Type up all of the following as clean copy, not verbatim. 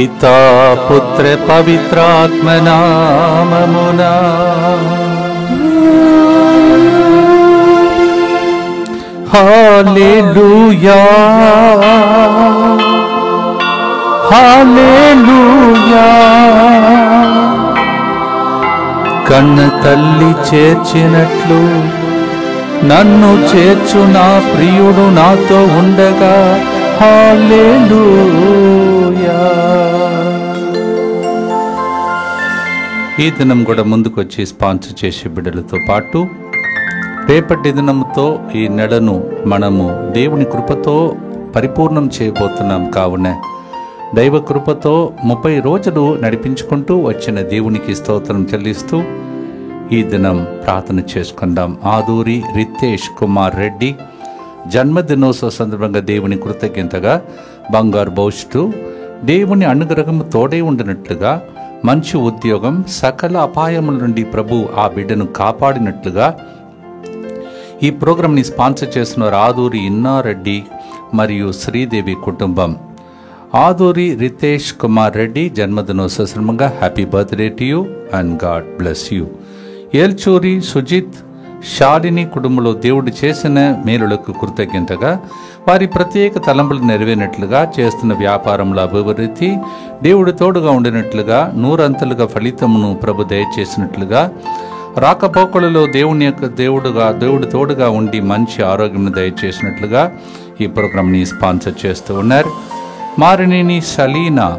పితా పుత్ర పవిత్రాత్మ నామమునా. హల్లెలూయా హల్లెలూయా. కన్న తల్లి చేర్చినట్లు నన్ను చేర్చు నా ప్రియుడు నాతో ఉండగా. హల్లెలూయా. ఈ దినం కూడా ముందుకొచ్చి స్పాన్సర్ చేసే బిడ్డలతో పాటు రేపటి దినంతో ఈ నెలను మనము దేవుని కృపతో పరిపూర్ణం చేయబోతున్నాం. కావున దైవ కృపతో 30 రోజులు నడిపించుకుంటూ వచ్చిన దేవునికి స్తోత్రం చెల్లిస్తూ ఈ దినం ప్రార్థన చేసుకుందాం. ఆదూరి రితేష్ కుమార్ రెడ్డి జన్మదినోత్సవ సందర్భంగా దేవుని కృతజ్ఞతగా బంగారు భవిష్యత్తు, దేవుని అనుగ్రహం తోడై ఉండినట్లుగా, మంచి ఉద్యోగం, సకల అపాయముల నుండి ప్రభు ఆ బిడ్డను కాపాడినట్లుగా ఈ ప్రోగ్రాంని స్పాన్సర్ చేస్తున్న ఆదూరి ఇన్నారెడ్డి మరియు శ్రీదేవి కుటుంబం. ఆదూరి రితేష్ కుమార్ రెడ్డి జన్మదినోత్సవ సందర్భంగా happy birthday to you and God bless you. Elchuri Sujith Shalini కుటుంబంలో దేవుడు చేసిన మేలులకు కృతజ్ఞతగా, వారి ప్రత్యేక తలంపులు నెరవేరినట్లుగా, చేస్తున్న వ్యాపారంలో అభివృద్ధి, దేవుడు తోడుగా ఉండినట్లుగా, 100 ఫలితమును ప్రభు దయచేసినట్లుగా, రాకపోకలలో దేవుడు తోడుగా ఉండి మంచి ఆరోగ్యం దయచేసినట్లుగా ఈ ప్రోగ్రాంని స్పాన్సర్ చేస్తూ ఉన్నారు. మారినేని సలీనా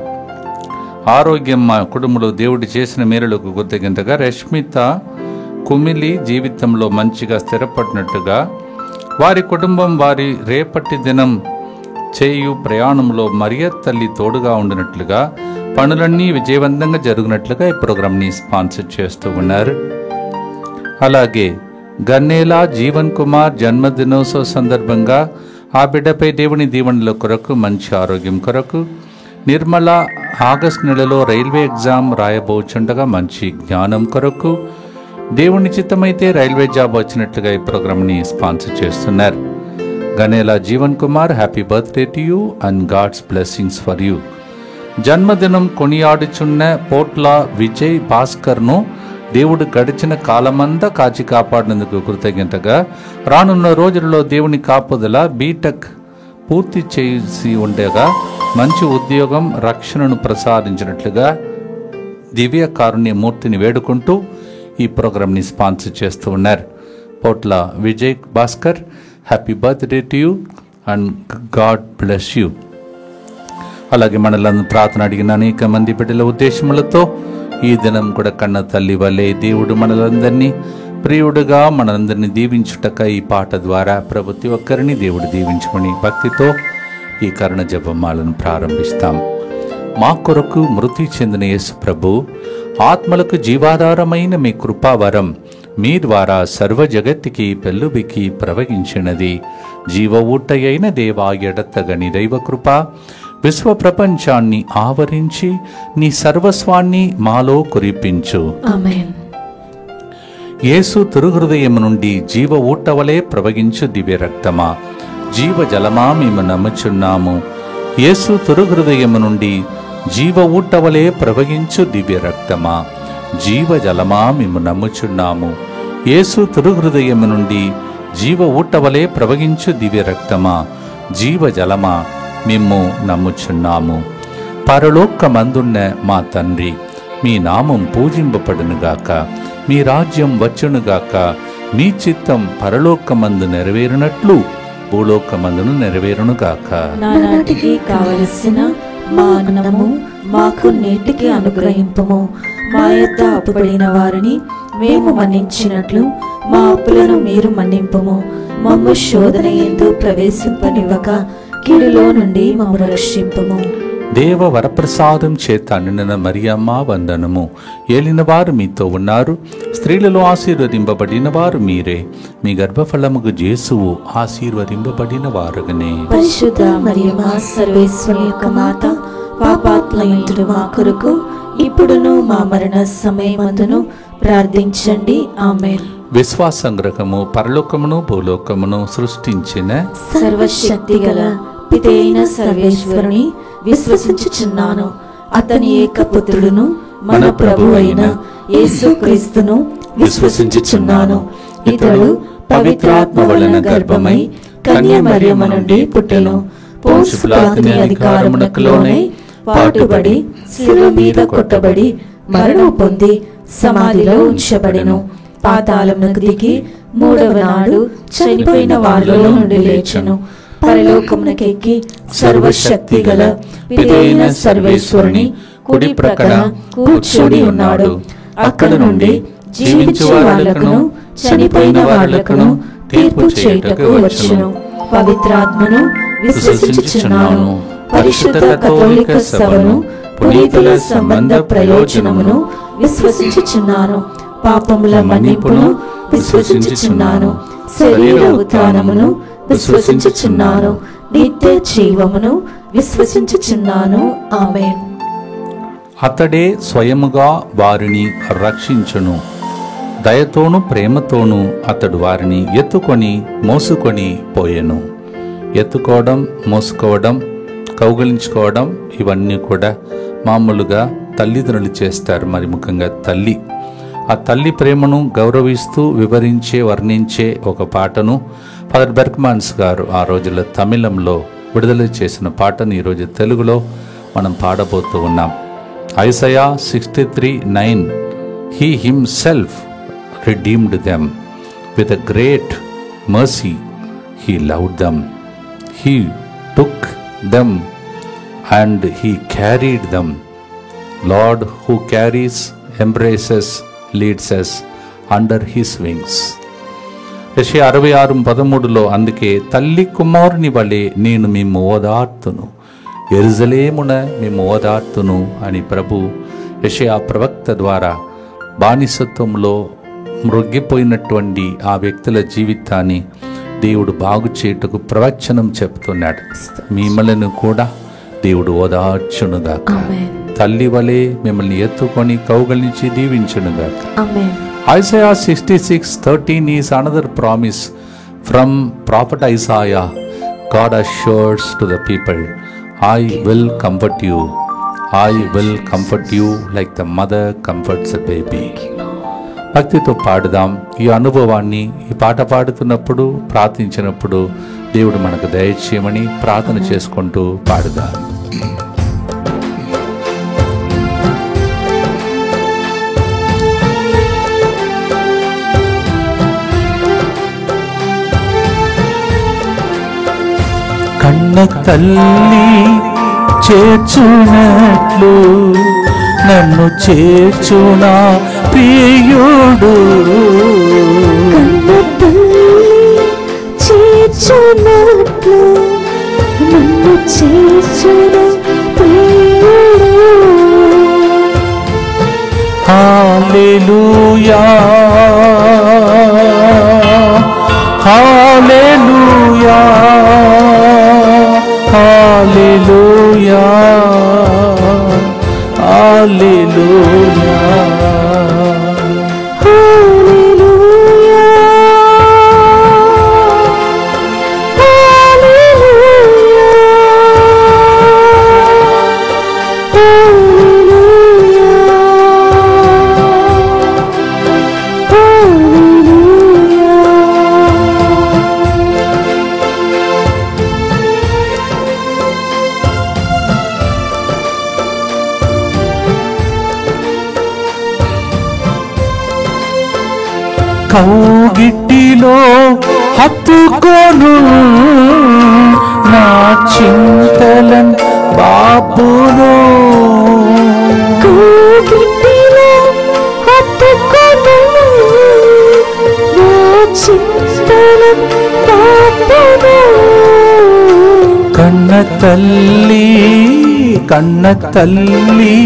ఆరోగ్యం మా కుటుంబంలో దేవుడు చేసిన మేలులకు కృతజ్ఞతగా, రష్మిత కుమిలి జీవితంలో మంచిగా స్థిరపడినట్టుగా, వారి కుటుంబం వారి రేపటి దినం చేయు ప్రయాణంలో మరియ తల్లి తోడుగా ఉండినట్లుగా, పనులన్నీ విజయవంతంగా జరిగినట్లుగా ఈ ప్రోగ్రాంని స్పాన్సర్ చేస్తూ ఉన్నారు. అలాగే గన్నేలా జీవన్ కుమార్ జన్మదినోత్సవ సందర్భంగా ఆ బిడ్డపై దేవుని దీవెనల కొరకు, మంచి ఆరోగ్యం కొరకు, నిర్మల ఆగస్టు నెలలో రైల్వే ఎగ్జామ్ రాయబోచుండగా మంచి జ్ఞానం కొరకు, దేవుని చిత్తమైతే రైల్వే జాబ్ వచ్చినట్లుగా ఈ ప్రోగ్రాంని స్పాన్సర్ చేస్తున్నారు. Ganela Jeevan Kumar happy birthday to you and God's blessings for you. జన్మదినం కొనియాడుచున్న పోట్ల విజయ్ భాస్కర్ను దేవుడు గడిచిన కాలమంతా కాచి కాపాడినందుకు కృతజ్ఞతగా, రానున్న రోజులలో దేవుని కాపుదల, బీటెక్ పూర్తి చేసి ఉండగా మంచి ఉద్యోగం, రక్షణను ప్రసాదించినట్లుగా దివ్య కారుణ్యమూర్తిని వేడుకుంటూ ఈ ప్రోగ్రాంని స్పాన్సర్ చేస్తూ ఉన్నారు. Potla Vijay Bhaskar happy birthday to you and God bless you. అలాగే మనల్ని ప్రార్థన అడిగిన అనేక మంది బిడ్డల ఉద్దేశములతో ఈ దినం కూడా కన్న తల్లి వల్లే దేవుడు మనలందరినీ ప్రియుడుగా మనందరినీ దీవించుటక ఈ పాట ద్వారా ప్రతి ఒక్కరిని దేవుడు దీవించమని భక్తితో ఈ కరుణ జపమాలను ప్రారంభిస్తాం. మా కొరకు మృతి చెందిన యేసు ప్రభు, ఆత్మలకు జీవాధారమైన మీ కృపావరం మీ ద్వారా సర్వ జగత్తుకి పెళ్ళుబికి ప్రవహించినది. జీవ ఊటయైన దేవా, ఎడతగని దైవ కృప విశ్వ ప్రపంచాన్ని ఆవరించి నీ సర్వస్వాన్ని మాలో కురిపించు. ఆమేన్. యేసు తిరుహృదయం నుండి జీవ ఊటవలే ప్రవహించు దివ్య రక్తమా, జీవ జలమా మేము నమ్ముచున్నాము. యేసు తిరుహృదయం నుండి జీవ ఊటవలే ప్రవహించు దివ్య రక్తమా, జీవ జలమా మేము నమ్ముచున్నాము. యేసు తిరుహృదయం నుండి జీవ ఊటవలే ప్రవహించు దివ్య రక్తమా, జీవ జలమా మేము నమ్ముచున్నాము. పరలోకమందున్న మా తండ్రి, మీ నామం పూజింపబడునుగాక, మీ రాజ్యం వచ్చునుగాక, మీ చిత్తం పరలోకమందు నెరవేరునట్లు భూలోకమందును నెరవేరునుగాక. నానాటికి కావలసిన మా అన్నము మాకు నేటికి అనుగ్రహింపము. మా యొద్ద అప్పుబడిన వారిని మేము మన్నించినట్లు మా అప్పులను మీరు మన్నింపము. మమ్ము శోధన యందు ప్రవేశింపనివ్వక కీడులో నుండి మమ్ము రక్షింపము. దేవ వరప్రసాదం చేత నిండిన మరియమ్మ వందనము. ఏలిన వారు మీతో ఉన్నారు, స్త్రీలలో ఆశీర్వదింపబడిన వారు మీరే. మీ గర్భఫలముకు యేసువు ఆశీర్వదింపబడిన వారుగనే. పరిశుద్ధ మరియమ్మ సర్వేశ్వరి యొక్క మాత, పాపాత్మయుండు మా కొరకు ఇప్పుడును మా మరణ సమయమందును ప్రార్థించండి. ఆమేన్. విశ్వాసంగ్రహము పరలోకమును భూలోకమును సృష్టించిన సర్వశక్తి గల పితైన సర్వేశ్వరుని విశ్వసించుచున్నాను. అతని ఏకపుత్రుడును మన ప్రభువైన యేసుక్రీస్తును విశ్వసించుచున్నాను. ఇతడు పవిత్రాత్మ వలన గర్భమై కన్య మరియమ్మ నుండి పుట్టెను. పోన్సు పిలాతుని అధికారమునకు లోనై పాటుబడి శిలువ మీద కొట్టబడి మరణం పొంది సమాధిలో ఉంచబడెను. పాతాళమునకు దిగి మూడవ నాడు చనిపోయిన వారిలో నుండి లేచెను. పరలోకమునకెక్కి సర్వశక్తి గల పితైన సర్వేశ్వరుని కుడి ప్రక్కన కూర్చొని ఉన్నాడు. అక్కడ నుండి జీవించే వాళ్లకును చనిపోయిన వాళ్లకును తీర్పు చేయుటకు వచ్చును. పవిత్రాత్మను విశ్వసించుచున్నాను. పరిశుద్ధ కథోలిక సభను, పునీతుల సంబంధ ప్రయోజనమును విశ్వసించుచున్నాను. పాపముల మన్నింపును విశ్వసించుచున్నాను. శరీర ఉత్థానమును విశ్వసించుచున్నాను. నిత్య జీవమును విశ్వసించుచున్నాను. ఆమేన్. అతడే స్వయముగా వారిని రక్షించును. దయతోను ప్రేమతోనూ అతడు వారిని ఎత్తుకొని మోసుకొని పోయెను. ఎత్తుకోవడం, మోసుకోవడం, కౌగిలించుకోవడం ఇవన్నీ కూడా మామూలుగా తల్లిదండ్రులు చేస్తారు. మరి ముఖ్యంగా తల్లి ఆ తల్లి ప్రేమను గౌరవిస్తూ వివరించే, వర్ణించే ఒక పాటను ఫాదర్ బెర్క్మాన్స్ గారు ఆ రోజుల్లో తమిళంలో విడుదల చేసిన పాటను ఈరోజు తెలుగులో మనం పాడబోతూ ఉన్నాం. Isaiah 63:9 He himself redeemed them. With a great mercy he loved them. He took them and he carried them. Lord who carries, embraces, leads us under his wings. యెషయా 66:13 అందుకే తల్లి కుమారుని వలె నేను మిమ్ము ఓదార్తును, యెరూషలేమున మిమ్ము ఓదార్తును అని ప్రభు యెషయా ప్రవక్త ద్వారా బానిసత్వంలో మృగ్గిపోయినటువంటి ఆ వ్యక్తుల జీవితాన్ని దేవుడు బాగు చేయుటకు ప్రవచనం చెప్తున్నాడు. మిమ్మల్ని కూడా దేవుడు ఓదార్చునుగాక. తల్లి వలె మిమ్మల్ని ఎత్తుకొని కౌగలించి దీవించునుగాక. Isaiah 66:13 is another promise from prophet Isaiah. God assures to the people, I will comfort you. I will comfort you like the mother comforts a baby. భక్తితో పాడుదాం ఈ అనుభవాన్ని. ఈ పాట పాడుతున్నప్పుడు, ప్రార్థించినప్పుడు దేవుడు మనకు దయచేయమని ప్రార్థన చేసుకుంటూ పాడుదాం. కన్న తల్లి చేర్చునట్లు నన్ను చేర్చునా ప్రియుడు. కన్న తల్లి చేర్చునట్లు నన్ను చేర్చున ప్రియుడు. హల్లెలూయా హల్లెలూయా హల్లెలూయా హల్లెలూయా కౌగిటిలో హత్తుకోను నా చింతలన్ బాపును. కౌగిటిలో హత్తుకోను నా చింతలన్ బాపును. కన్న తల్లి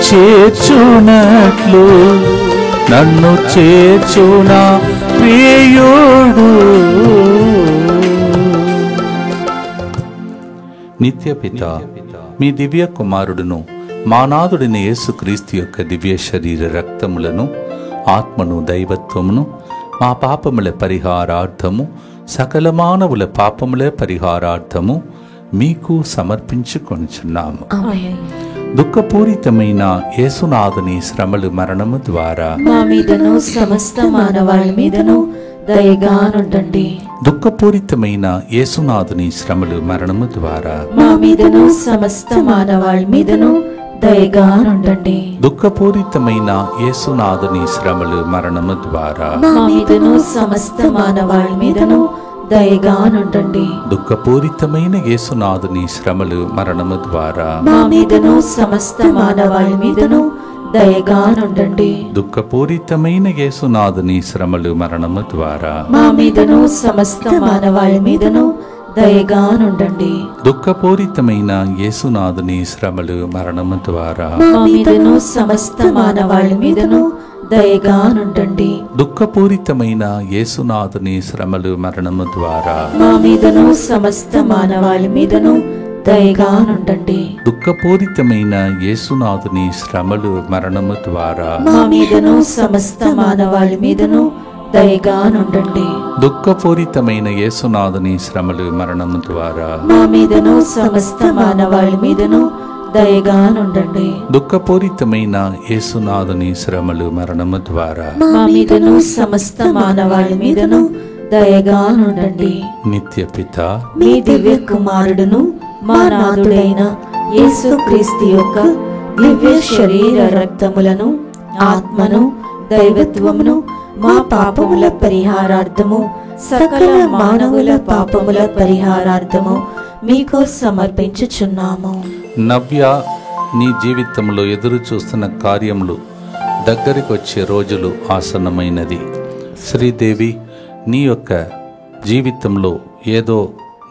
చేర్చునట్లు నన్ను చేర్చునా ప్రియుడు. నిత్యపిత మీ దివ్య కుమారుడును మానాథుడిని యేసుక్రీస్తు యొక్క దివ్య శరీర రక్తములను, ఆత్మను, దైవత్వమును మా పాపముల పరిహారార్థము, సకల మానవుల పాపముల పరిహారార్థము మీకు సమర్పించుకొనుచున్నాము. దుఃఖపూరితమైన యేసునాథుని శ్రమలు మరణము ద్వారా మా మీదను సమస్త మానవాళి మీదను దయగా నుండండి. దుఃఖపూరితమైన యేసునాథుని శ్రమలు మరణము ద్వారా మా మీదను సమస్త మానవాళి మీదను దయగా నుండండి. దుఃఖపూరితమైన యేసునాథుని శ్రమలు మరణము ద్వారా మా మీదను సమస్త మానవాళి మీదను దయగా నుండండి. దుఃఖపూరితమైన యేసునాథుని శ్రమలు మరణము ద్వారా మా మీదను సమస్త మానవాళి మీదను దయగా నుండండి. దుఃఖపూరితమైన యేసునాథుని శ్రమలు మరణము ద్వారా మా మీదను సమస్త మానవాళి మీదను దయగా నుండండి. దుఃఖపూరితమైన యేసునాథుని శ్రమలు మరణము ద్వారా మా మీదను సమస్త మానవాళి మీదను దయగా నుండండి. దుఃఖపూరితమైన యేసునాథుని శ్రమలు మరణము ద్వారా మా మీదను సమస్త మానవాళి మీదను దయగా నుండండి. దుఃఖపూరితమైన యేసునాథుని శ్రమలు మరణము ద్వారా మా మీదను సమస్త మానవాళి మీదను దయగా నుండండి. దుఃఖపూరితమైన యేసునాథుని శ్రమలు మరణము ద్వారా మా మీదను సమస్త మానవాళి మీదను దయగా నుండండి. దుఃఖపూరితమైన యేసునాథుని శ్రమలు మరణము ద్వారా మా మీదను సమస్త మానవాళి మీదను దయగా నుండండి. నిత్య పిత మీ దివ్య కుమారుడును మా నాథుడైన యేసుక్రీస్తు యొక్క దివ్య శరీర రక్తములను ఆత్మను దైవత్వమును మా పాపముల పరిహారార్థము సకల మానవుల పాపముల పరిహారార్థము మీకు సమర్పించుచున్నాము. నవ్య, నీ జీవితంలో ఎదురు చూస్తున్న కార్యములు దగ్గరికి వచ్చే రోజులు ఆసన్నమైనది. శ్రీదేవి, నీ యొక్క జీవితంలో ఏదో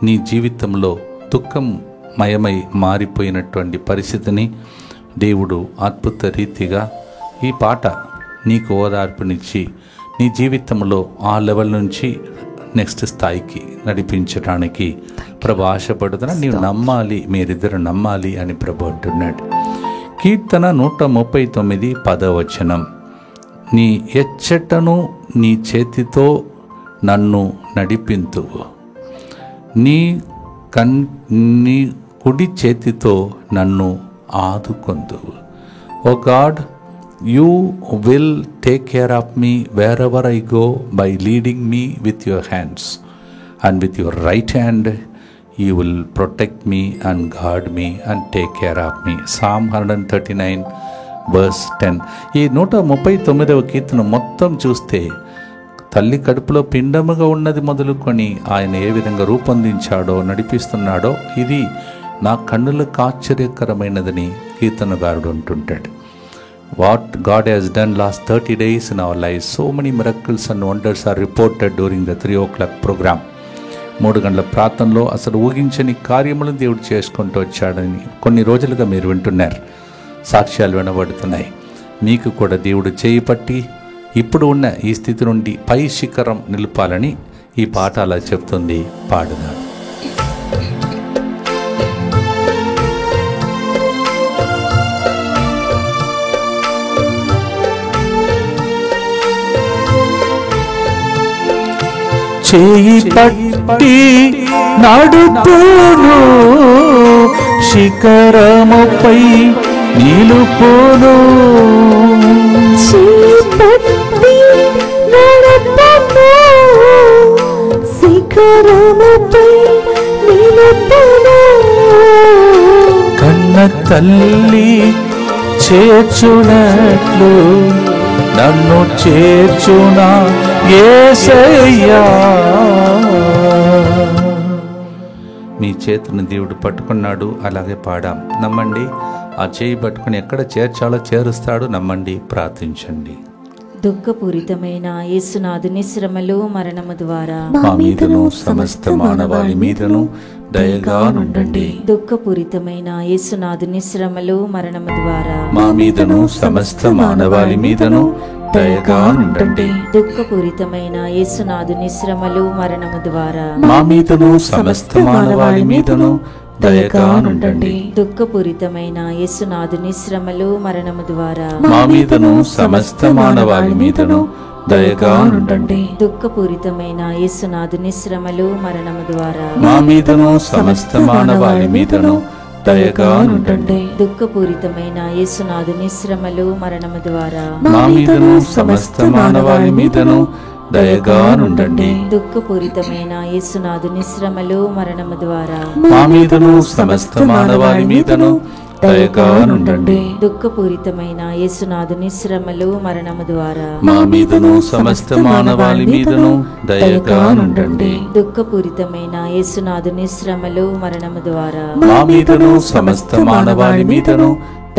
నీ జీవితంలో దుఃఖమయమై మారిపోయినటువంటి పరిస్థితిని దేవుడు అద్భుత రీతిగా ఈ పాట నీకు ఓదార్పునిచ్చి నీ జీవితంలో ఆ లెవెల్ నుంచి నెక్స్ట్ స్థాయికి నడిపించడానికి ప్రభు ఆశపడుతున్నా. నీవు నమ్మాలి, మీరిద్దరు నమ్మాలి అని ప్రభు అంటున్నాడు. కీర్తన 139 10 నీ ఎచ్చటను నీ చేతితో నన్ను నడిపింతువు, నీ కుడి చేతితో నన్ను ఆదుకొందువు. ఓ God, you will take care of me wherever I go by leading me with your hands, and with your right hand you will protect me and guard me and take care of me. Psalm 139 verse 10. ఈ 139వ కీర్తన మొత్తం చూస్తే తల్లి కడుపులో పిండముగా ఉన్నది మొదలుకొని ఆయన ఏ విధంగా రూపొందించాడో నడిపిస్తున్నాడో ఇది నా కన్నులకు ఆశ్చర్యకరమైనదని కీర్తనగారుడు అంటుంటాడు. What God has done last 30 days in our lives. So many miracles and wonders are reported during the 3 o'clock program. 3 గంటల ప్రార్థనలో అసలు ఊహించని కార్యములను దేవుడు చేసుకుంటూ వచ్చాడని కొన్ని రోజులుగా మీరు వింటున్నారు. సాక్ష్యాలు వినబడుతున్నాయి. మీకు కూడా దేవుడు చేయి పట్టి ఇప్పుడు ఉన్న ఈ స్థితి నుండి పై శిఖరం నిలపాలని ఈ పాట అలా చెప్తుంది. పాడుదాం. చేయి పట్టి నడుపును, శిఖరముపై నిలుపును. చేయి పట్టి నడుపును, శిఖరముపై నిలుపును. కన్న తల్లి చేర్చునట్లు నన్ను చేర్చునా యేసయ్యా. మీ చేతిని దేవుడు పట్టుకున్నాడు, అలాగే పాడాం. నమ్మండి, ఆ చేయి పట్టుకుని ఎక్కడ చేర్చాలో చేరుస్తాడు. నమ్మండి, ప్రార్థించండి. దుఃఖపూరితమైన యేసునాథుని శ్రమలు మరణము ద్వారా మా మీదను సమస్త మానవాళి మీదను దయగా నుండండి. దుఃఖపూరితమైన యేసునాథుని శ్రమలు మరణము ద్వారా మా మీదను సమస్త మానవాళి మీదను దయగా నుండండి. దుఃఖపూరితమైన యేసునాథుని శ్రమలు మరణము ద్వారా మా మీదను సమస్త మానవాళి మీదను దయగా నుండండి. దుఃఖపూరితమైన యేసునాథుని శ్రమలు మరణము ద్వారా మా మీదను సమస్త మానవాళి మీదను దయగా నుండండి. దుఃఖపూరితమైన యేసునాథుని శ్రమలు మరణము ద్వారా మా మీదను సమస్త మానవాళి మీదను దయగా నుండండి. దుఃఖపూరితమైన యేసునాథుని శ్రమలు మరణము ద్వారా మా మీదను సమస్త మానవాళి మీదను దయగా నుండండి. దుఃఖపూరితమైన యేసునాథుని శ్రమలు మరణము ద్వారా మా మీదను సమస్త మానవాళి మీదను దయగా నుండండి. దుఃఖపూరితమైన యేసునాథుని శ్రమలు మరణము ద్వారా మా మీదను సమస్త మానవాళి మీదను దయగా నుండండి. దుఃఖపూరితమైన యేసునాథుని శ్రమలు మరణము ద్వారా మా మీదను సమస్త మానవాళి మీదను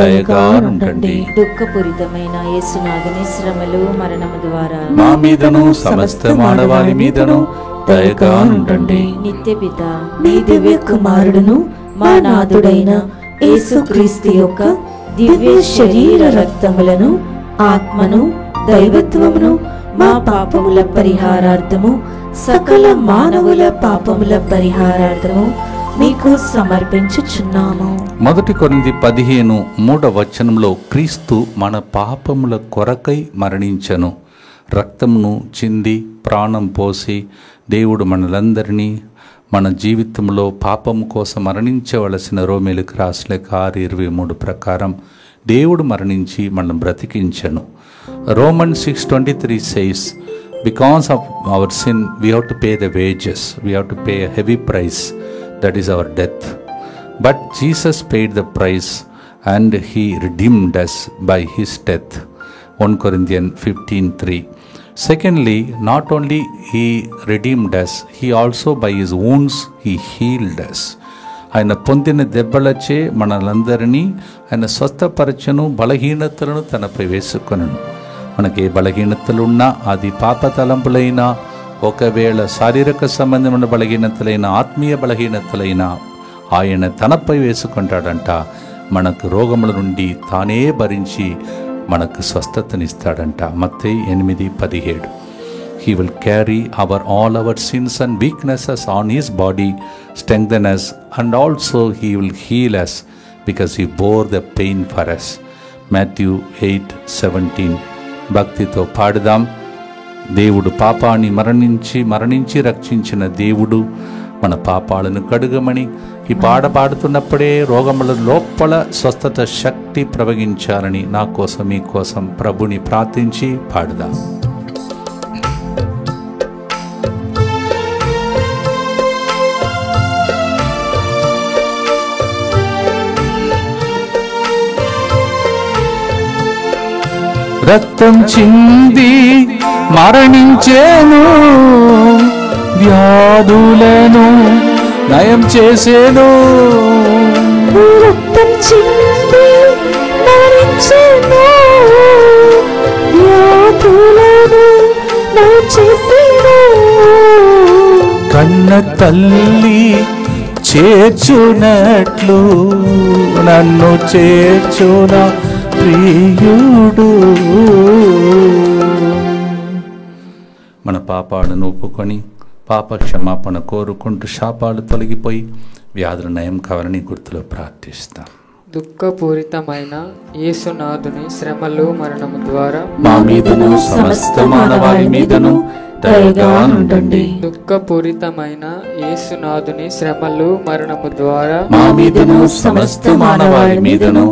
దయగా నుండండి. దుఃఖపూరితమైన యేసునాథుని శ్రమలు మరణము ద్వారా మా మీదను సమస్త మానవాళి మీదను దయగా నుండండి. నిత్యపిత మీ దివ్య కుమారుడును మా నాథుడైన యేసుక్రీస్తు యొక్క దివ్య శరీర రక్తములను ఆత్మను దైవత్వమును మా పాపముల పరిహారార్థము సకల మానవుల పాపముల పరిహారార్థము మీకు సమర్పించుచున్నాము. 1 కొరింథీ 15:3 క్రీస్తు మన పాపముల కొరకై మరణించెను, రక్తమును చింది ప్రాణం పోసి దేవుడు మనలందరినీ మన జీవితంలో పాపము కోసం మరణించవలసిన రోమేలుకు రాసిన 6:23 ప్రకారం దేవుడు మరణించి మనం బ్రతికించెను. Romans 6:23 says, because of our sin we have to pay the wages, we have to pay a heavy price, that is our death. But Jesus paid the price and he redeemed us by his death. 1 Corinthians 15:3. Secondly, not only he redeemed us, he also by his wounds he healed us. ఆయన పొందిన దెబ్బలచే మనలందరినీ ఆయన స్వస్థపరచను, బలహీనతలను తనపై వేసుకొనను. మనకి బలహీనతలున్నా, అది పాప తలంపులైనా, ఒకవేళ శారీరక సంబంధమైన బలహీనతలైన, ఆత్మీయ బలహీనతలైనా ఆయన తనపై వేసుకుంటాడంట. మనకు రోగముల నుండి తానే భరించి మనకు స్వస్థతనిస్తాడంట. మత్తయి 8:17. He will carry all our sins and weaknesses on his body, strengthen us, and also he will heal us because he bore the pain for us. Matthew 8:17. భక్తితో పాడుదాం. దేవుడు పాపాన్ని మరణించి రక్షించిన దేవుడు మన పాపాలను కడుగమని ఈ పాట పాడుతున్నప్పుడే రోగముల లోపల స్వస్థత శక్తి ప్రవహించాలని నా కోసం మీ కోసం ప్రభుని ప్రార్థించి పాడుదాం. రక్తం చింది మరణించేను, వ్యాధులను నయం చేసేను. రక్తం చింది మరణించేను, వ్యాధులను నయం చేసేను. కన్న తల్లి చేర్చునట్లు నన్ను చేర్చున ప్రియుడు. మన పాపాలను ఒప్పుకొని పాప క్షమాపణ కోరుకుంటూ శాపాలు తొలగిపోయి వ్యాధుల నయం కావాలని గుర్తులో ప్రార్థిస్తాం. దుఃఖపూరితమైన యేసునాథుని శ్రమలు మరణము ద్వారా మా మీదను సమస్త మానవాళి మీదను దయగా నుండండి. దుఃఖపూరితమైన యేసునాథుని శ్రమలు మరణము ద్వారా మా మీదను సమస్త మానవాళి మీదను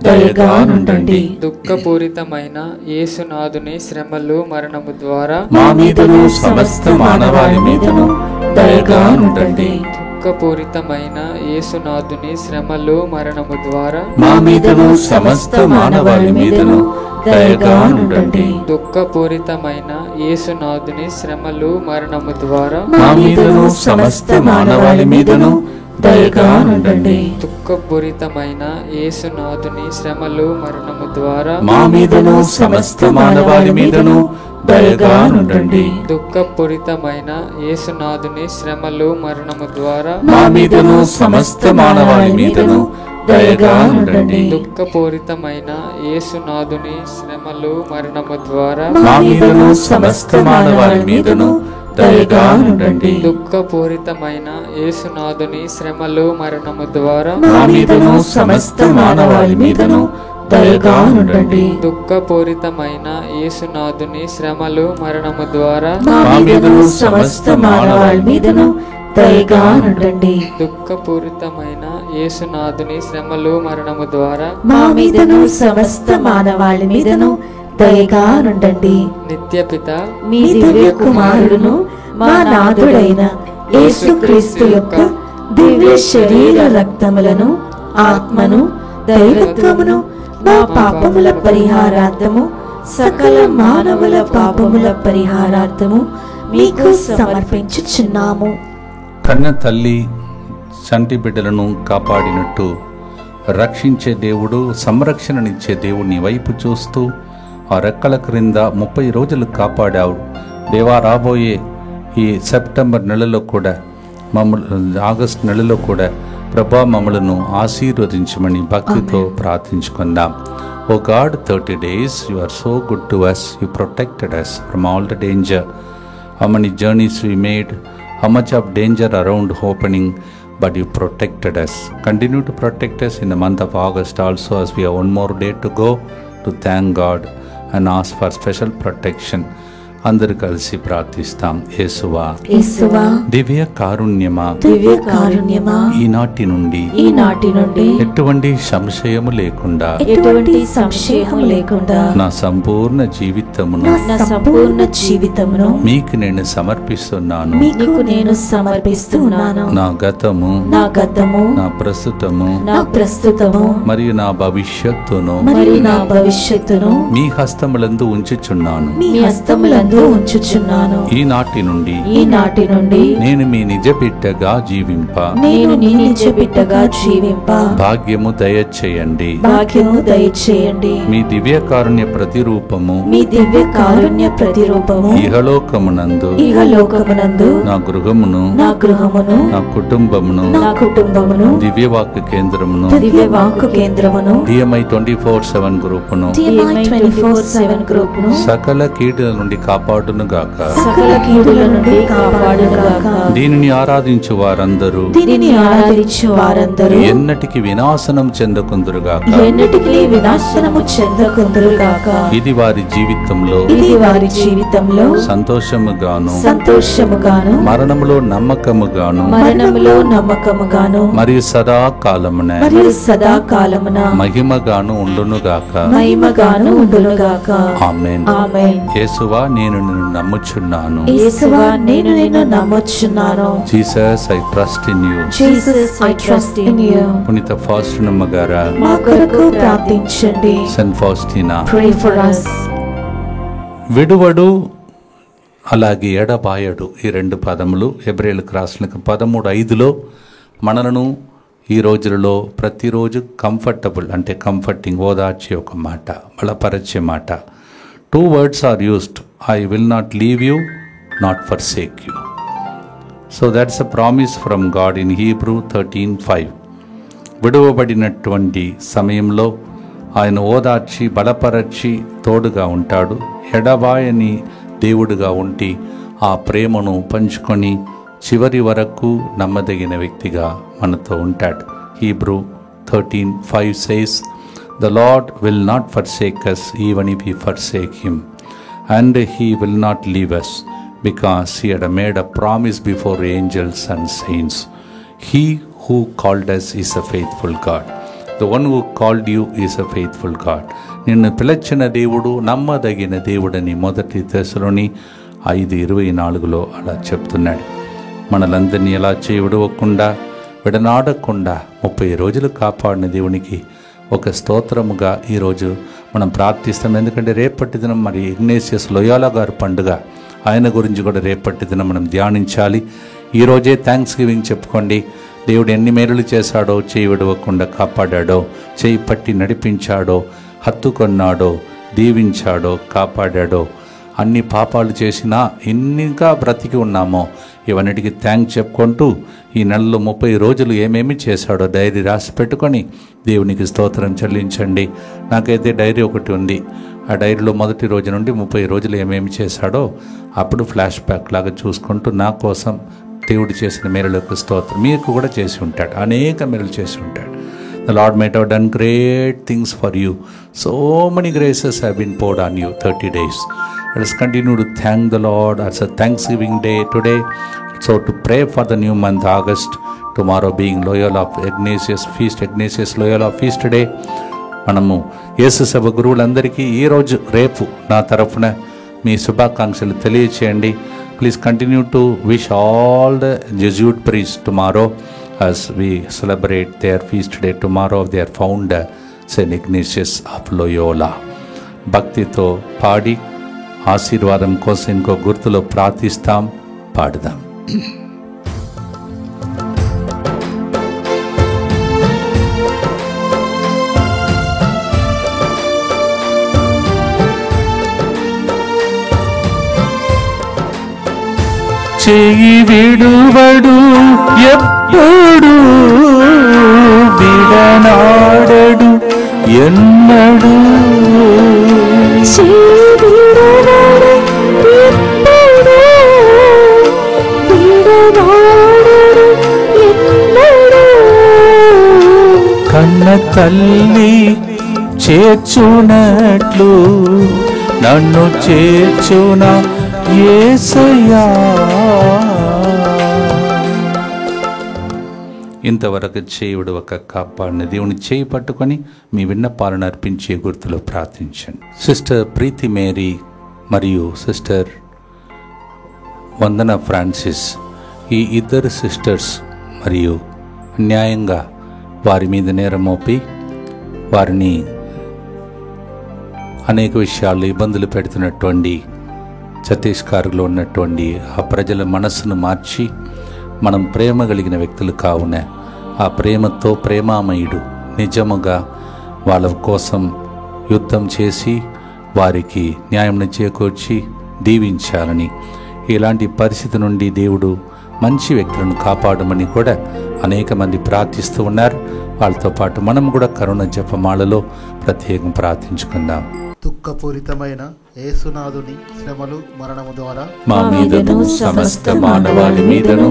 దయగా నుండండి. దుఃఖపూరితమైన యేసునాథుని శ్రమలు మరణము ద్వారా మా మీదను సమస్త మానవాళి మీదను దయగా నుండండి. దుఃఖపూరితమైన యేసునాథుని శ్రమలు మరణము ద్వారా మా మీదను సమస్త మానవాళి మీదను దయగా ఉండండి. దుఃఖపూరితమైన యేసునాథుని శ్రమలు మరణము ద్వారా మా మీదను సమస్త మానవాళి మీదను దయగా ఉండండి. దుఃఖపూరితమైన యేసునాథుని శ్రమలు మరణము ద్వారా మా మీదను సమస్త మానవాళి మీదను దయగా ఉండండి. దుఃఖపూరితమైన యేసునాథుని శ్రమలు మరణము ద్వారా మా మీదను సమస్త మానవాళి మీదను దయగా ఉండండి. దుఃఖపూరితమైన యేసునాథుని శ్రమలు మరణము ద్వారా మా మీదను సమస్త మానవాళి మీదను దయగా ఉండండి. దుఃఖపూరితమైన యేసునాథుని శ్రమలు మరణము ద్వారా మా మీదను సమస్త మానవాళి మీదను దయగా ఉండండి. దుఃఖపూరితమైన యేసునాథుని శ్రమలు మరణము ద్వారా మా మీదను సమస్త మానవాళి మీదను దయగా ఉండండి. దుఃఖపూరితమైన యేసునాథుని శ్రమలు మరణము ద్వారా మా మీదను సమస్త మానవాళి మీదను దయగా నుండండి. నిత్యపిత మీ దివ్య కుమారుడును మా నాథుడైన యేసుక్రీస్తు యొక్క దివ్య శరీర రక్తములను, ఆత్మను, దైవత్వమును మా పాపముల పరిహారార్థము, సకల మానవుల పాపముల పరిహారార్థము మీకు సమర్పించుచున్నాము. కన్న తల్లి చంటి బిడ్డలను కాపాడినట్టు రక్షించే దేవుడు, సంరక్షణనిచ్చే దేవుడిని వైపు చూస్తూ ఆ రెక్కల క్రింద 30 రోజులు కాపాడావు దేవా. రాబోయే ఈ సెప్టెంబర్ నెలలో కూడా ఆగస్ట్ నెలలో కూడా ప్రభా మమ్మలను ఆశీర్వదించమని భక్తితో ప్రార్థించుకుందాం. ఓ God, 30 days you are so good to us. You protected us from all the danger. How many journeys we made, how much of danger around opening, but you protected us. Continue to protect us in the month of August also, as we have one more day to go to thank God and ask for special protection. అందరు కలిసి ప్రార్థిస్తాం. యేసువా, యేసువా, దివ్య కారుణ్యమా, దివ్య కారుణ్యమా, ఈనాటి నుండి ఎటువంటి సంశయము లేకుండా, ఎటువంటి సంశయము లేకుండా నా సంపూర్ణ జీవితమును, నా సంపూర్ణ జీవితమును మీకు నేను సమర్పిస్తున్నాను. మీకు నేను సమర్పిస్తున్నాను. నా గతము, నా గతము, నా ప్రస్తుతము, నా ప్రస్తుతము మరియు నా భవిష్యత్తును మరియు నా భవిష్యత్తును మీ హస్తములందు ఉంచుచున్నాను. మీ హస్తములందు ఉంచుచున్నాను. ఈనాటి నుండి నేను మీ నిజ బిడ్డగా జీవింప, నేను నీ నిజ బిడ్డగా జీవింప భాగ్యము దయచేయండి. భాగ్యము దయచేయండి. మీ దివ్య కారుణ్య ప్రతిరూపము, మీ దివ్య కారుణ్య ప్రతిరూపము ఇహలోకమునందు నా గృహమును, నా గృహమును, నా కుటుంబమును, నా కుటుంబమును, దివ్యవాక్య కేంద్రమును, దివ్యవాక్కు కేంద్రమును, DMI 24/7 గ్రూపును, DMI 24/7 గ్రూపును సకల కీడుల నుండి కాపాడును గాక. సకల కీడుల నుండి కాపాడును గాక. దీనిని ఆరాధించు వారందరూ ఎన్నటికి వినాశనం చెందకుందురుగాక. ఎన్నటికి వినాశనము చెందకుందురుగాక. ఇది వారి జీవితంలో సంతోషముగాను, మరణములో నమ్మకముగాను, మరియు సదాకాలమున మహిమగాను ఉండునుగాక. ఆమేన్. యేసువా, నేను నిన్ను నమ్ముచున్నాను. Jesus, I trust in you. పునీత ఫాస్టినమ్మ గారా, మా కొరకు ప్రార్థించండి. Saint Faustina, Pray for us. విడువడు అలాగే ఎడబాయడు, ఈ 2 పదములు హెబ్రేయులకు రాసిన 13:5లో మనలను ఈ రోజులలో ప్రతిరోజు కంఫర్టబుల్ అంటే కంఫర్టింగ్, ఓదార్చే ఒక మాట, బలపరిచే మాట. 2 words are used. I will not leave you, not forsake you. So that's a promise from God in Hebrew 13:5. విడువబడినటువంటి సమయంలో ఆయన ఓదార్చి బలపరచి తోడుగా ఉంటాడు. ఎడబాయని దేవుడుగా ఉండి ఆ ప్రేమను పంచుకొని చివరి వరకు నమ్మదగిన వ్యక్తిగా మనతో ఉంటాడు. Hebrew 13:5 says, "The Lord will not forsake us even if we forsake him, and he will not leave us, because he had made a promise before angels and saints. He who called us is a faithful God." The one who called you is a faithful God. నిన్ను పిలిచిన దేవుడు నమ్మదగిన దేవుడని 1 తెస్సలోని 5:24లో అలా చెప్తున్నాడు. మనలందరినీ ఎలా విడవకుండా విడనాడకుండా 30 రోజులు కాపాడిన దేవునికి ఒక స్తోత్రముగా ఈరోజు మనం ప్రార్థిస్తాం. ఎందుకంటే రేపటి దినం మరి ఇగ్నేషియస్ లోయాలా గారు పండుగ, ఆయన గురించి కూడా రేపటి దినం మనం ధ్యానించాలి. ఈరోజే థ్యాంక్స్ గివింగ్ చెప్పుకోండి. దేవుడు ఎన్ని మేలులు చేశాడో, చేయి విడవకుండా కాపాడాడో, చేయి పట్టి నడిపించాడో, హత్తుకొన్నాడో, దీవించాడో, కాపాడాడో, అన్ని పాపాలు చేసినా ఎన్నిగా బ్రతికి ఉన్నామో ఇవన్నిటికీ థ్యాంక్స్ చెప్పుకుంటూ ఈ నెలలో 30 రోజులు ఏమేమి చేశాడో డైరీ రాసి పెట్టుకొని దేవునికి స్తోత్రం చెల్లించండి. నాకైతే డైరీ ఒకటి ఉంది. ఆ డైరీలో మొదటి రోజు నుండి 30 రోజులు ఏమేమి చేశాడో అప్పుడు ఫ్లాష్ బ్యాక్ లాగా చూసుకుంటూ నా కోసం దేవుడు చేసిన మేలులకు స్తోత్రం. మీకు కూడా చేసి ఉంటాడు, అనేక మేలు చేసి ఉంటాడు. The Lord might have done great things for you. So many graces have been poured on you 30 days. Let us continue to thank the Lord. It's a Thanksgiving day today. So to pray for the new month, August, tomorrow being Loyola of Ignatius feast, Ignatius Loyola feast day. మనము యేసు సభ గురువులందరికీ ఈరోజు రేపు నా తరఫున మీ శుభాకాంక్షలు తెలియచేయండి. Please continue to wish all the Jesuit priest tomorrow as we celebrate their feast day tomorrow of their founder Saint Ignatius of Loyola. భక్తితో పాడి ఆశీర్వాదం కోసం ఇంకో గుర్తులో ప్రార్థిస్తాం, పాడుదాం. చెయ్యి విడువడు ఎప్పుడు, విడనాడడు ఎన్నడు. కన్న తల్లి చేర్చునట్లు నన్ను చేర్చున యేసయ్యా. ఇంతవరకు చేయుడు ఒక కాపాడిన దేవుని చేయి పట్టుకొని మీ విన్నపాలను అర్పించే గుర్తులో ప్రార్థించండి. సిస్టర్ ప్రీతి మేరీ మరియు సిస్టర్ వందన ఫ్రాన్సిస్, ఈ ఇద్దరు సిస్టర్స్ మరియు అన్యాయంగా వారి మీద నేరం మోపి వారిని అనేక విషయాల్లో ఇబ్బందులు పెడుతున్నటువంటి ఛత్తీస్గఢ్లో ఉన్నటువంటి ఆ ప్రజల మనస్సును మార్చి మనం ప్రేమ కలిగిన వ్యక్తులు కావున ఆ ప్రేమతో ప్రేమామయుడు నిజముగా వాళ్ళ కోసం యుద్ధం చేసి వారికి న్యాయం చేకూర్చి దీవించాలని, ఇలాంటి పరిస్థితి నుండి దేవుడు మంచి వ్యక్తులను కాపాడమని కూడా అనేక మంది ప్రార్థిస్తూ ఉన్నారు. వాళ్ళతో పాటు మనం కూడా కరుణ జపమాలలో ప్రత్యేకం ప్రార్థించుకుందాం. దుఃఖపూరితమైన యేసునాథుని శ్రమలు మరణము ద్వారా మా మీదను సమస్త మానవాళి మీదను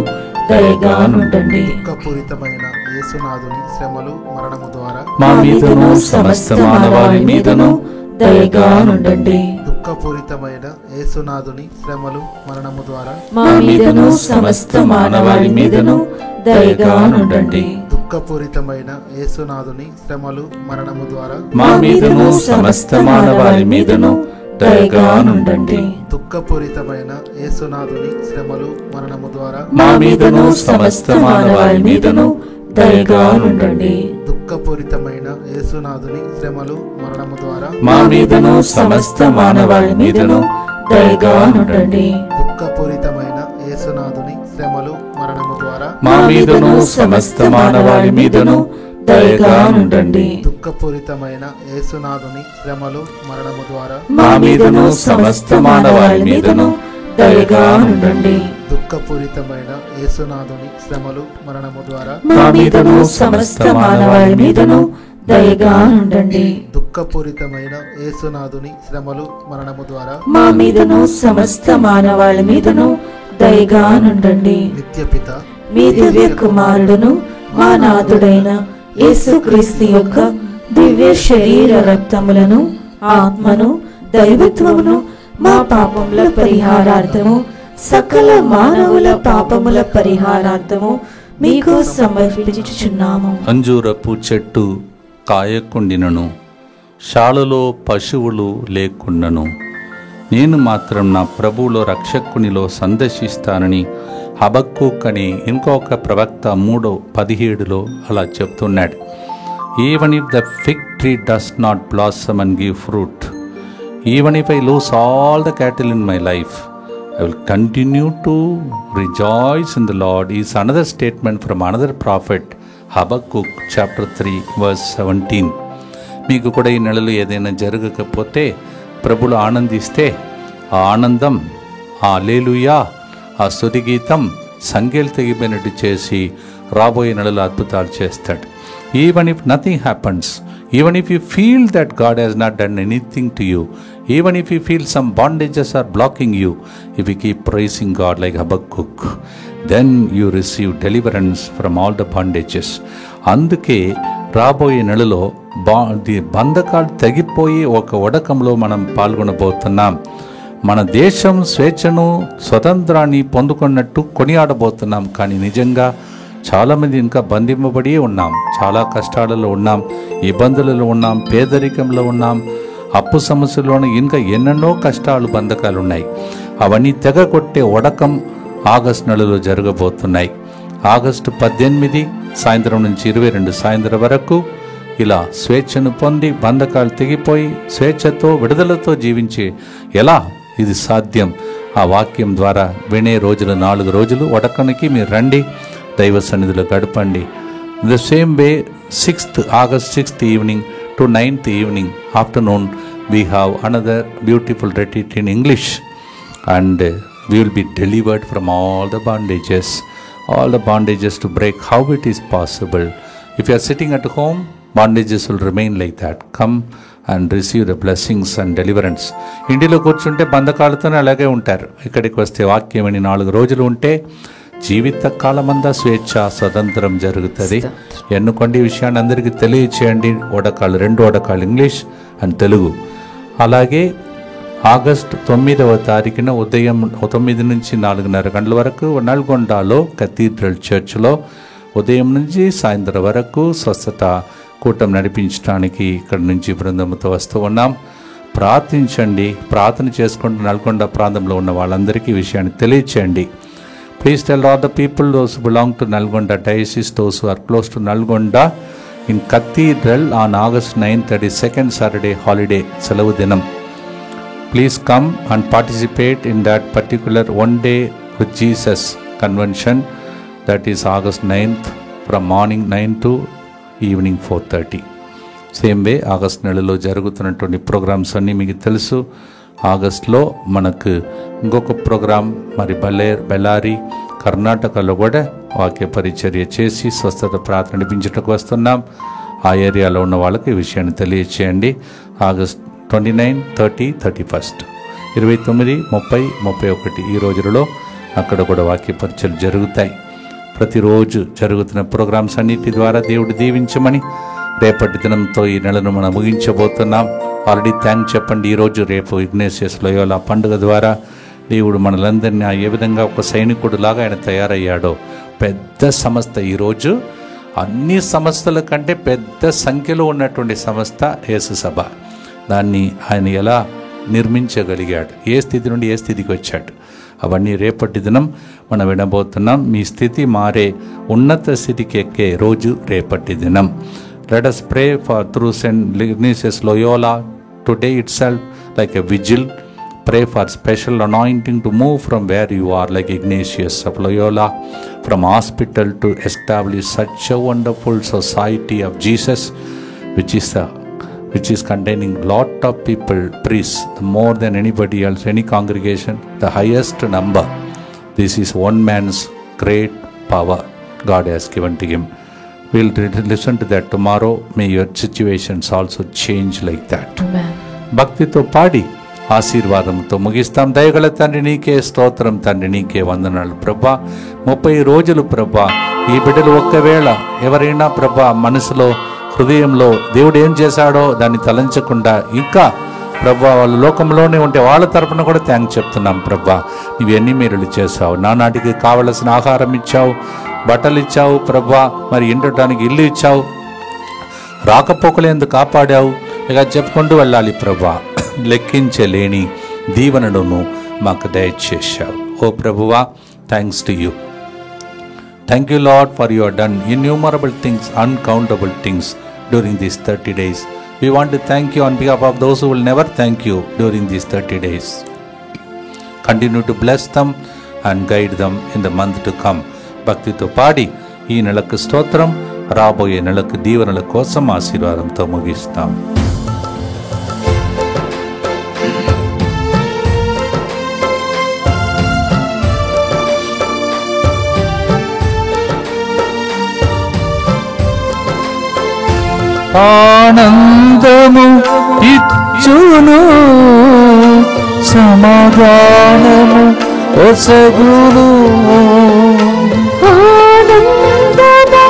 దయగా నుండండి. దుఃఖపూరితమైన యేసునాథుని శ్రమలు మరణము ద్వారా మా మీదను సమస్త మానవాళి మీదను దయగా నుండండి. దుఃఖపూరితమైన యేసునాథుని శ్రమలు మరణము ద్వారా మా మీదను సమస్త మానవాళి మీదను దయగా నుండండి. దుఃఖపూరితమైన యేసునాథుని శ్రమలు మరణము ద్వారా మా మీదను సమస్త మానవాళి మీదను దయగా నుండండి. దుఃఖపూరితమైన యేసునాథుని శ్రమలు మరణము ద్వారా మా మీదను సమస్త మానవాళి మీదను దయగా నుండండి. దుఃఖపూరితమైన యేసునాథుని శ్రమలు మరణము ద్వారా మా మీదను సమస్త మానవాళి మీదను దయగా నుండండి. దుఃఖపూరితమైన యేసునాథుని శ్రమలు మరణము ద్వారా మా మీదను సమస్త మానవాళి మీదను దయగా నుండండి. దుఃఖపూరితమైన యేసునాథుని శ్రమలు మరణము ద్వారా మా మీదను సమస్త మానవాళి మీదను దయగా నుండండి. దుఃఖపూరితమైన యేసునాథుని శ్రమలు మరణము ద్వారా మా మీదను సమస్త మానవాళి మీదను దయగా నుండండి. దుఃఖపూరితమైన యేసునాథుని శ్రమలు మరణము ద్వారా మా మీదను సమస్త మానవాళి మీదను దయగా నుండండి. నిత్యపిత మీ దివ్య కుమారుడును మా నాథుడైన యేసుక్రీస్తు యొక్క దివ్య శరీర రక్తములను, ఆత్మను, దైవత్వమును మా పాపముల పరిహారార్థము, సకల మానవుల పాపముల పరిహారార్థము మీకు సమర్పించుచున్నాము. అంజూరపు చెట్టు కాయకుండినను, శాలలో పశువులు లేకుండను, నేను మాత్రం నా ప్రభువులో రక్షకునిలో సందర్శిస్తానని హబక్కూక్ అని ఇంకొక ప్రవక్త 3:17 అలా చెప్తున్నాడు. Even if the fig tree does not blossom and give fruit, even if I lose all the cattle in my life, I will continue to rejoice in the Lord is another statement from another prophet, Habakkuk chapter 3 verse 17. మీకు కూడా ఈ నెలలో ఏదైనా జరగకపోతే ప్రభులు ఆనందిస్తే ఆ ఆనందం, ఆ హల్లెలూయా, ఆ స్తుతి గీతం సంఖ్యలు తెగిపోయినట్టు చేసి రాబోయే నెలలో అద్భుతాలు చేస్తాడు. Even if nothing happens, even if you feel that God has not done anything to you, even if you feel some bondages are blocking you, if you keep praising God like Habakkuk, then you receive deliverance from all the bondages. అందుకే రాబోయే నెలలో బంధకాలు తెగిపోయి ఒక ఉడకంలో మనం పాల్గొనబోతున్నాం. మన దేశం స్వేచ్ఛను స్వతంత్రాన్ని పొందుకున్నట్టు కొనియాడబోతున్నాం. కానీ నిజంగా చాలామంది ఇంకా బంధింపబడి ఉన్నాం, చాలా కష్టాలలో ఉన్నాం, ఇబ్బందులలో ఉన్నాం, పేదరికంలో ఉన్నాం, అప్పు సమస్యలోనే ఇంకా ఎన్నెన్నో కష్టాలు బంధకాలు ఉన్నాయి. అవన్నీ తెగ కొట్టే ఉడకం ఆగస్టు నెలలో జరగబోతున్నాయి. ఆగస్టు 18 సాయంత్రం నుంచి 22 సాయంత్రం వరకు ఇలా స్వేచ్ఛను పొంది బంధకాలు తెగిపోయి స్వేచ్ఛతో విడుదలతో జీవించే ఎలా ఇది సాధ్యం? ఆ వాక్యం ద్వారా వినే రోజులు 4 రోజులు ఉడకనికి మీరు రండి, దైవ సన్నిధిలో గడపండి. The same way August 6th evening to 9th evening afternoon we have another beautiful retreat in English, and we will be delivered from all the bondages to break. How it is possible? If you are sitting at home, bondages will remain like that. Come and receive the blessings and deliverance. ఇంటిలో కూర్చుంటే బంధకాలతోనే అలాగే ఉంటారు. ఇక్కడికి వస్తే వాక్యం అని 4 రోజులు ఉంటే జీవిత కాలమంతా స్వేచ్ఛ స్వతంత్రం జరుగుతుంది. ఎన్నుకోండి ఈ విషయాన్ని అందరికీ తెలియచేయండి. 2 ఉడకాలు ఇంగ్లీష్ అండ్ తెలుగు. అలాగే ఆగస్టు 9వ తారీఖున ఉదయం 9 నుంచి 4:30 గంటల వరకు నల్గొండలో కథీడ్రల్ చర్చ్లో ఉదయం నుంచి సాయంత్రం వరకు స్వస్థత కూటం నడిపించడానికి ఇక్కడ నుంచి బృందంతో వస్తూ ఉన్నాం. ప్రార్థించండి, ప్రార్థన చేసుకుంటూ నల్గొండ ప్రాంతంలో ఉన్న వాళ్ళందరికీ ఈ విషయాన్ని తెలియచేయండి. Please tell all the people, those who belong to Nalgonda Diocese, those who are close to Nalgonda, in Cathedral on August 9th, that is second Saturday holiday, Selavu Dinam. Please come and participate in that particular One Day with Jesus convention, that is August 9th from morning 9 to evening 4:30. Same way August నెలలో జరుగుతున్నటువంటి programmes అన్నీ మీకు తెలుసు. ఆగస్టులో మనకు ఇంకొక programme మరి బెల్లారి కర్ణాటకలో కూడా వాక్య పరిచర్య చేసి స్వస్థత ప్రార్థన నడిపించడానికి వస్తున్నాం. ఆ ఏరియాలో ఉన్న వాళ్ళకి ఈ విషయాన్ని తెలియచేయండి. ఆగస్ట్ 29, 30, 31, 29, 30, 31 ఈ రోజులలో అక్కడ కూడా వాక్య పరిచర్యలు జరుగుతాయి. ప్రతిరోజు జరుగుతున్న ప్రోగ్రామ్స్ అన్నిటి ద్వారా దేవుడు దీవించమని రేపటి దినంతో ఈ నెలను మనం ముగించబోతున్నాం. ఆల్రెడీ థ్యాంక్ చెప్పండి. ఈరోజు రేపు ఇగ్నేషియస్ లోయోలా పండుగ ద్వారా దేవుడు మనలందరినీ ఏ విధంగా ఒక సైనికుడు లాగా ఆయన తయారయ్యాడో, పెద్ద సంస్థ ఈరోజు అన్ని సంస్థల కంటే పెద్ద సంఖ్యలో ఉన్నటువంటి సంస్థ యేసు సభ. దాన్ని ఆయన ఎలా నిర్మించగలిగాడు, ఏ స్థితి నుండి ఏ స్థితికి వచ్చాడు, అవన్నీ రేపటి దినం మనం వినబోతున్నాం. మీ స్థితి మారే ఉన్నత స్థితికి ఎక్కే రోజు రేపటి దినం. Let us pray for through St. Ignatius Loyola today itself like a vigil. Pray for special anointing to move from where you are like Ignatius of Loyola, from hospital to establish such a wonderful society of Jesus, which is containing lot of people, priests, more than anybody else, any congregation, the highest number. This is one man's great power God has given to him. We'll listen to that tomorrow. May your situations also change like that. Amen. భక్తితో పాడి ఆశీర్వాదంతో ముగిస్తాం. దయగల తండ్రి నీకే స్తోత్రం, తండ్రి నీకే వందనాలు ప్రభా. 30 రోజులు ప్రభా ఈ బిడ్డలు ఒక్కవేళ ఎవరైనా ప్రభా మనసులో హృదయంలో దేవుడు ఏం చేశాడో దాన్ని తలంచకుండా ఇంకా ప్రభా వాళ్ళు లోకంలోనే ఉంటే వాళ్ళ తరపున కూడా థ్యాంక్స్ చెప్తున్నాం ప్రభా. ఇవన్నీ మీరు చేశావు, నానాటికి కావలసిన ఆహారం ఇచ్చావు, బట్టలు ఇచ్చావు ప్రభా, మరి ఉండటానికి ఇల్లు ఇచ్చావు, రాకపోకలేందుకు కాపాడావు. ఇక చెప్పుకుంటూ వెళ్ళాలి ప్రభా. లెక్కించలేని దీవెనలను మాకు దయచేశావు. ఓ ప్రభువా, thanks to you. Thank you lord for your done innumerable things, uncountable things during these 30 days. We want to thank you on behalf of those who will never thank you during these 30 days. Continue to bless them and guide them in the month to come. భక్తితో పాడి ఈ నెలకు స్తోత్రం, రాబోయే నెలకు దీవెనల కోసం ఆశీర్వాదంతో ముగిస్తాం. ఆనందము ఇచ్చును, సమాధానము ఒసగును. ఆనందము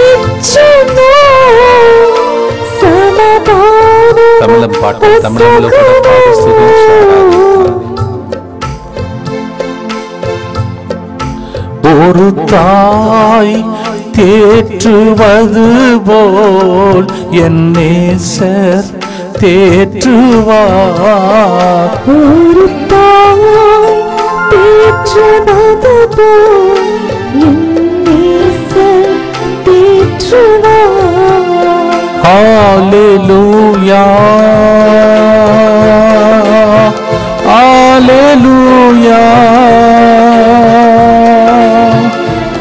ఇచ్చును, తమిళం పాట తమిళంలో కూడా పాడి స్తుతించి ఆరాధించాలి. ஒரு தாய் தேற்றுவது போல் என் நேசர் தேற்றுவார். ஒரு தாய் தேற்றுவது போல் என் நேசர் தேற்றுவார். ஹalleluya ஹalleluya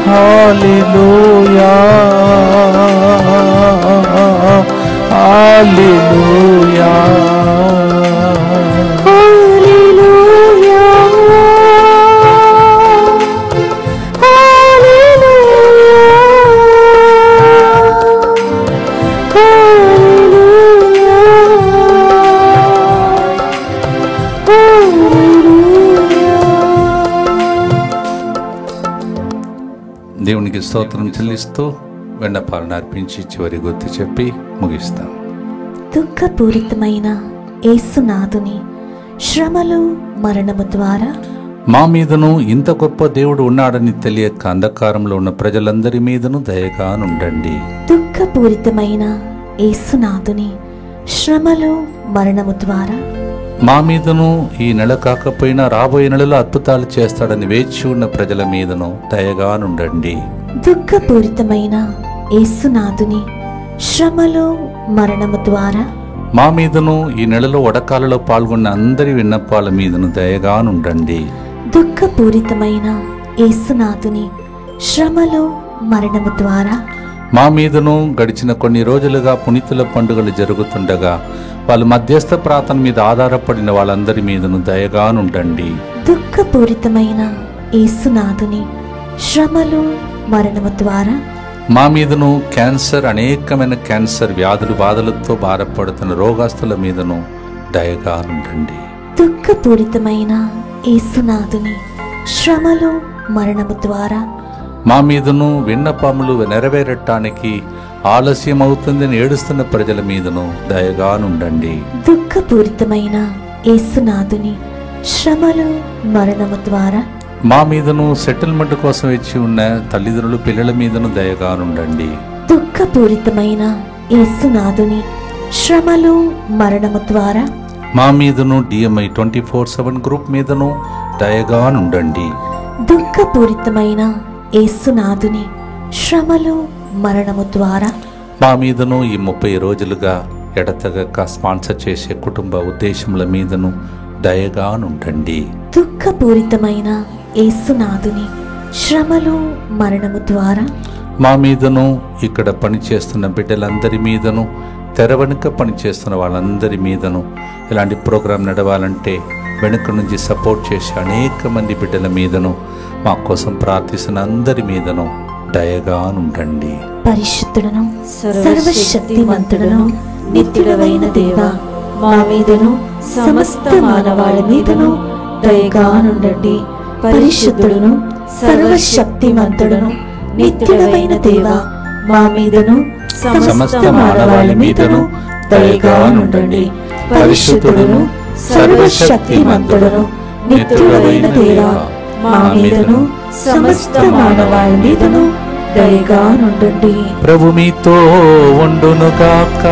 ஹalleluya ஹalleluya ஹalleluya దేవునికి స్తోత్రం చెల్లిస్తూ విన్నపాలను అర్పించి చివరి గుర్తు చెప్పి ముగిస్తాం. దుఃఖపూరితమైన యేసునాథుని శ్రమలు మరణము ద్వారా మా మీదను ఇంత గొప్ప దేవుడు ఉన్నాడని తెలియక అంధకారంలో ఉన్న ప్రజలందరి మీదను దయగా నుండండి. దుఃఖపూరితమైన యేసునాథుని శ్రమలు మరణము ద్వారా మా మీదను ఈ నెల కాకపోయినా రాబోయే నెలలో అద్భుతాలు చేస్తాడని వేచి ఉన్న ప్రజల మీదను దయగా నుండండి. దుఃఖపూరితమైన యేసునాథుని శ్రమలు మరణము ద్వారా మా మీదను ఈ నెలలో వడకాలలో పాల్గొన్న అందరి విన్నపాల మీదను దయగా నుండండి. దుఃఖపూరితమైన యేసునాథుని శ్రమలు మరణము ద్వారా మా మీదను గడిచిన కొన్ని రోజులుగా పునీతుల పండుగలు జరుగుతుండగా వాళ్ళ మధ్యస్థ ప్రార్థన మీద ఆధారపడిన వాళ్ళందరి మీదను దయగా నుండండి. దుఃఖపూరితమైన యేసునాథుని శ్రమలు మరణము ద్వారా మా మీదను క్యాన్సర్ అనేకమైన క్యాన్సర్ వ్యాధులు బాధలతో బాధపడుతున్న రోగస్తుల మీదను దయగా ఉండండి. దుఃఖపూరితమైన యేసునాథుని శ్రమలు మరణము ద్వారా మా మీదను విన్నపములు నెరవేరటానికి ఆలస్యం అవుతుందని ఏడుస్తున్న ప్రజల మీదను దయగా ఉండండి. దుఃఖపూరితమైన యేసునాథుని శ్రమలు మరణము ద్వారా మా మీదను సెటిల్మెంట్ కోసం ఇచ్చి ఉన్న తల్లిదండ్రులు పిల్లల మీదను దయగా ఉండండి. దుఃఖపూరితమైన యేసునాథుని శ్రమలు మరణము ద్వారా మా మీదను DMI 24/7 గ్రూప్ మీదను దయగా ఉండండి. దుఃఖపూరితమైన యేసునాథుని శ్రమలు మరణము ద్వారా మా మీదను ఈ 30 రోజులుగా ఎడతెగక స్పాన్సర్ చేసే కుటుంబ ఉద్దేశముల మీదను దయగా ఉండండి. దుఃఖపూరితమైన యేసునాథుని శ్రమలు మరణము ద్వారా మా మీదను ఇక్కడ పనిచేస్తున్న బిడ్డలందరి మీదను తెర వెనుక పనిచేస్తున్న వాళ్ళందరి మీదను ఇలాంటి ప్రోగ్రాం నడవాలంటే వెనుక నుంచి సపోర్ట్ చేసే అనేక మంది బిడ్డల మీదను మా కోసం ప్రార్థిస్తున్న అందరి మీదను దయగా ఉండండి. పరిశుద్ధుడను సర్వశక్తిమంతుడను నిత్యుడవైన దేవా, మా మీదను సమస్త మానవాళి మీదను దయగా నుండండి. పరిశుద్ధుడను సర్వశక్తిమంతుడను నిత్యుడవైన దేవా, మా మీదను సమస్త మానవాళి మీదను దయగా నుండండి. పరిశుద్ధుడను సర్వశక్తిమంతుడను నిత్యుడవైన దేవా, మా మీదను సమస్త మానవాళి మీదను దయగా నుండండి. ప్రభు మీతో ఉండునుగాక.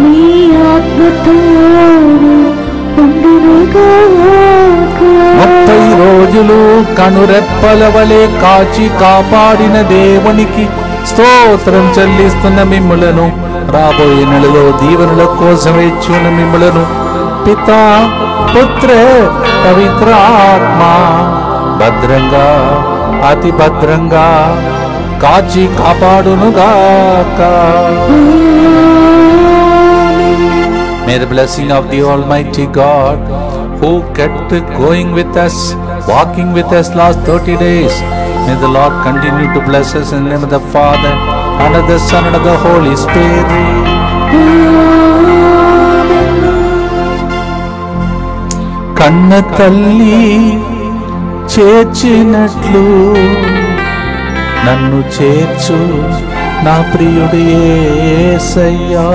మీ ఆత్మతోను ఉండునుగాక. 30 రోజులు కనురెప్పల వలె కాచి కాపాడిన దేవునికి స్తోత్రం చెల్లిస్తున్న మిమ్ములను, రాబోయే నెలలో దీవెనల కోసం వేచున్న మిమ్ములను పితా పుత్ర పవిత్ర ఆత్మ భద్రంగా అతి భద్రంగా కాచి కాపాడునుగాక. May the blessing of the Almighty God, who kept going with us, walking with us last 30 days, may the Lord continue to bless us in the name of the Father, and of the Son, and of the Holy Spirit. కన్న తల్లి చేర్చినట్లు నన్ను చేర్చు నా ప్రియుడు యేసయ్యా.